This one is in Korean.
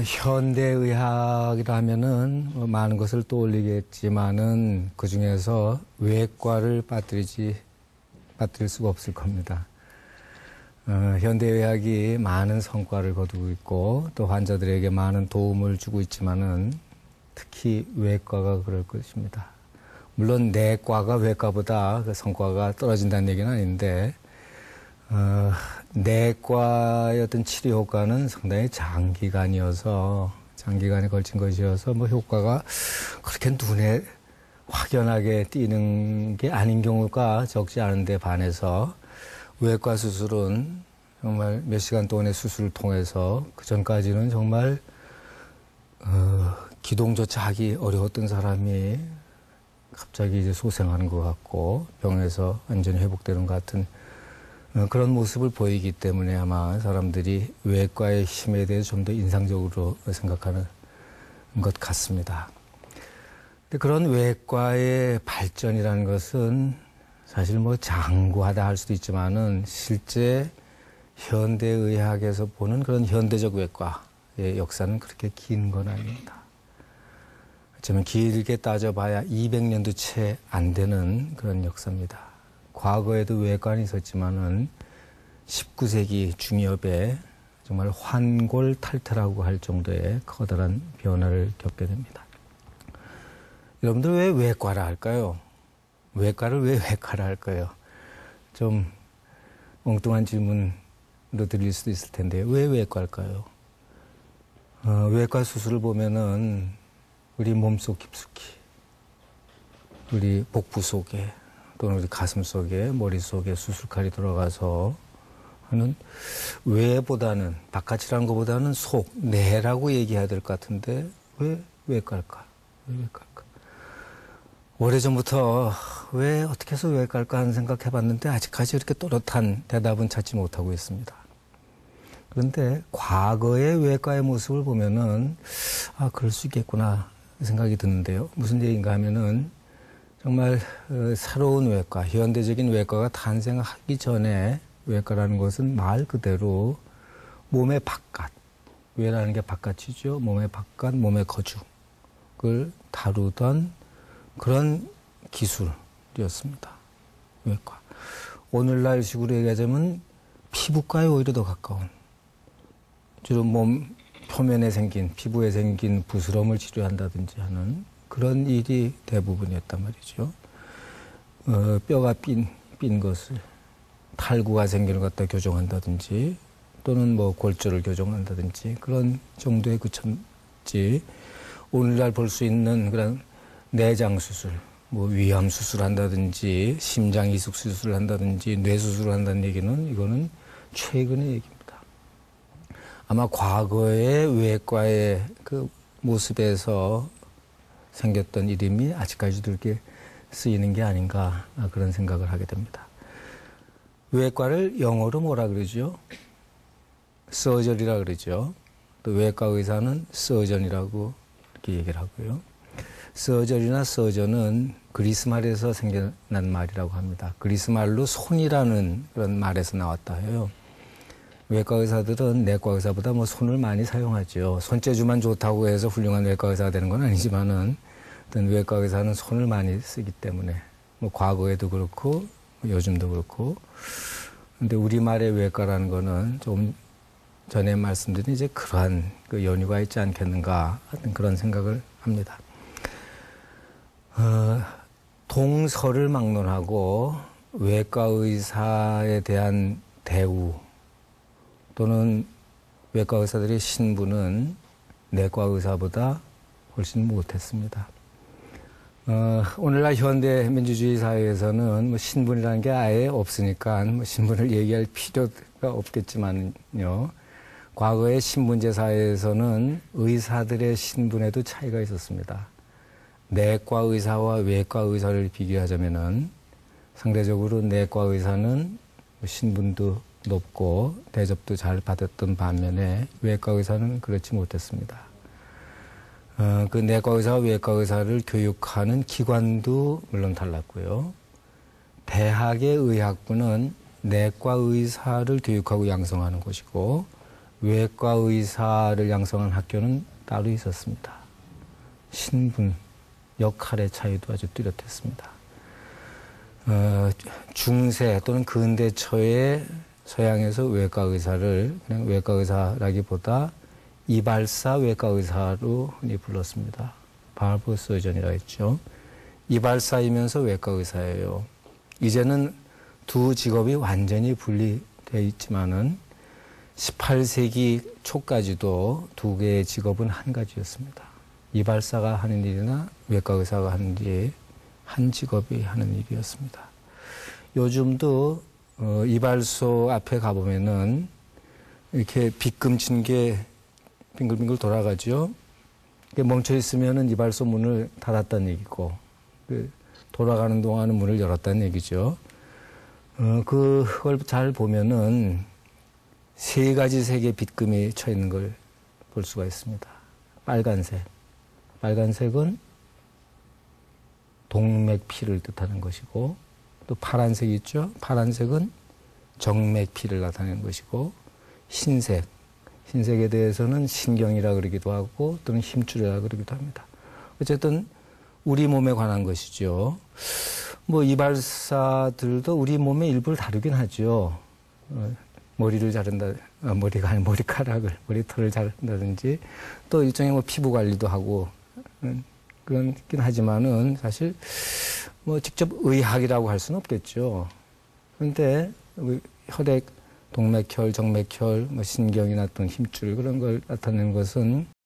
현대의학이라 하면은 많은 것을 떠올리겠지만은 그 중에서 외과를 빠뜨릴 수가 없을 겁니다. 현대의학이 많은 성과를 거두고 있고 또 환자들에게 많은 도움을 주고 있지만은 특히 외과가 그럴 것입니다. 물론 내과가 외과보다 그 성과가 떨어진다는 얘기는 아닌데 내과의 어떤 치료 효과는 상당히 장기간에 걸친 것이어서 뭐 효과가 그렇게 눈에 확연하게 띄는 게 아닌 경우가 적지 않은데 반해서 외과 수술은 정말 몇 시간 동안의 수술을 통해서 그 전까지는 정말 기동조차 하기 어려웠던 사람이 갑자기 이제 소생하는 것 같고 병에서 완전히 회복되는 것 같은 그런 모습을 보이기 때문에 아마 사람들이 외과의 힘에 대해서 좀 더 인상적으로 생각하는 것 같습니다. 근데 그런 외과의 발전이라는 것은 사실 뭐 장구하다 할 수도 있지만은 실제 현대의학에서 보는 그런 현대적 외과의 역사는 그렇게 긴 건 아닙니다. 어쩌면 길게 따져봐야 200년도 채 안 되는 그런 역사입니다. 과거에도 외과는 있었지만은 19세기 중엽에 정말 환골탈태라고 할 정도의 커다란 변화를 겪게 됩니다. 여러분들 왜 외과라 할까요? 외과를 왜 외과라 할까요? 좀 엉뚱한 질문으로 들릴 수도 있을 텐데요. 왜 외과일까요? 외과 수술을 보면은 우리 몸속 깊숙이, 우리 복부 속에 또는 우리 가슴 속에, 머릿속에 수술칼이 들어가서 하는 외보다는, 바깥이라는 것보다는 속, 내라고 얘기해야 될 것 같은데 왜 외과일까? 왜 외과일까? 오래전부터 왜 어떻게 해서 외과일까 하는 생각해 봤는데 아직까지 이렇게 또렷한 대답은 찾지 못하고 있습니다. 그런데 과거의 외과의 모습을 보면은 그럴 수 있겠구나 생각이 드는데요. 무슨 얘기인가 하면은 정말 새로운 외과, 현대적인 외과가 탄생하기 전에 외과라는 것은 말 그대로 몸의 바깥, 외라는 게 바깥이죠. 몸의 바깥, 몸의 거죽을 다루던 그런 기술이었습니다. 외과. 오늘날 식으로 얘기하자면 피부과에 오히려 더 가까운, 주로 몸 표면에 생긴, 피부에 생긴 부스럼을 치료한다든지 하는 그런 일이 대부분이었단 말이죠. 뼈가 삔 것을, 탈구가 생기는 것 갖다 교정한다든지 또는 뭐 골절을 교정한다든지 그런 정도에 그쳤지, 오늘날 볼 수 있는 그런 내장 수술, 뭐 위암 수술한다든지 심장 이식 수술을 한다든지 뇌 수술을 한다는 얘기는 이거는 최근의 얘기입니다. 아마 과거의 외과의 그 모습에서 생겼던 이름이 아직까지도 이렇게 쓰이는 게 아닌가 그런 생각을 하게 됩니다. 외과를 영어로 뭐라 그러죠? 서저리라 그러죠. 또 외과 의사는 서전이라고 이렇게 얘기를 하고요. 서저리나 서전은 그리스 말에서 생겨난 말이라고 합니다. 그리스 말로 손이라는 그런 말에서 나왔다 해요. 외과 의사들은 내과 의사보다 뭐 손을 많이 사용하죠. 손재주만 좋다고 해서 훌륭한 외과 의사가 되는 건 아니지만은 어떤 외과 의사는 손을 많이 쓰기 때문에 뭐 과거에도 그렇고 요즘도 그렇고. 근데 우리말의 외과라는 거는 좀 전에 말씀드린 이제 그러한 그 연유가 있지 않겠는가 하는 그런 생각을 합니다. 동서를 막론하고 외과 의사에 대한 대우 또는 외과 의사들의 신분은 내과 의사보다 훨씬 못했습니다. 오늘날 현대 민주주의 사회에서는 뭐 신분이라는 게 아예 없으니까 뭐 신분을 얘기할 필요가 없겠지만요. 과거의 신분제 사회에서는 의사들의 신분에도 차이가 있었습니다. 내과 의사와 외과 의사를 비교하자면은 상대적으로 내과 의사는 신분도 높고 대접도 잘 받았던 반면에 외과 의사는 그렇지 못했습니다. 그 내과 의사와 외과 의사를 교육하는 기관도 물론 달랐고요. 대학의 의학부는 내과 의사를 교육하고 양성하는 곳이고 외과 의사를 양성한 학교는 따로 있었습니다. 신분, 역할의 차이도 아주 뚜렷했습니다. 중세 또는 근대 초에 서양에서 외과 의사를 그냥 외과 의사라기보다 이발사 외과 의사로 흔히 불렀습니다. 바버 서전이라고 했죠. 이발사이면서 외과 의사예요. 이제는 두 직업이 완전히 분리되어 있지만은 18세기 초까지도 두 개의 직업은 한 가지였습니다. 이발사가 하는 일이나 외과 의사가 하는 일이 한 직업이 하는 일이었습니다. 요즘도 이발소 앞에 가보면은 이렇게 빗금친 게 빙글빙글 돌아가죠. 멈춰 있으면은 이발소 문을 닫았다는 얘기고, 돌아가는 동안은 문을 열었다는 얘기죠. 그걸 잘 보면은 세 가지 색의 빗금이 쳐 있는 걸 볼 수가 있습니다. 빨간색. 빨간색은 동맥피를 뜻하는 것이고, 또 파란색 있죠? 파란색은 정맥피를 나타내는 것이고, 흰색. 흰색에 대해서는 신경이라 그러기도 하고, 또는 힘줄이라 그러기도 합니다. 어쨌든, 우리 몸에 관한 것이죠. 뭐, 이발사들도 우리 몸의 일부를 다루긴 하죠. 머리를 자른다, 머리가 아니 머리카락을, 머리털을 자른다든지, 또 일종의 뭐 피부 관리도 하고, 그렇긴 하지만은 사실 뭐 직접 의학이라고 할 수는 없겠죠. 그런데 혈액, 동맥혈, 정맥혈, 뭐 신경이나 어떤 힘줄 그런 걸 나타내는 것은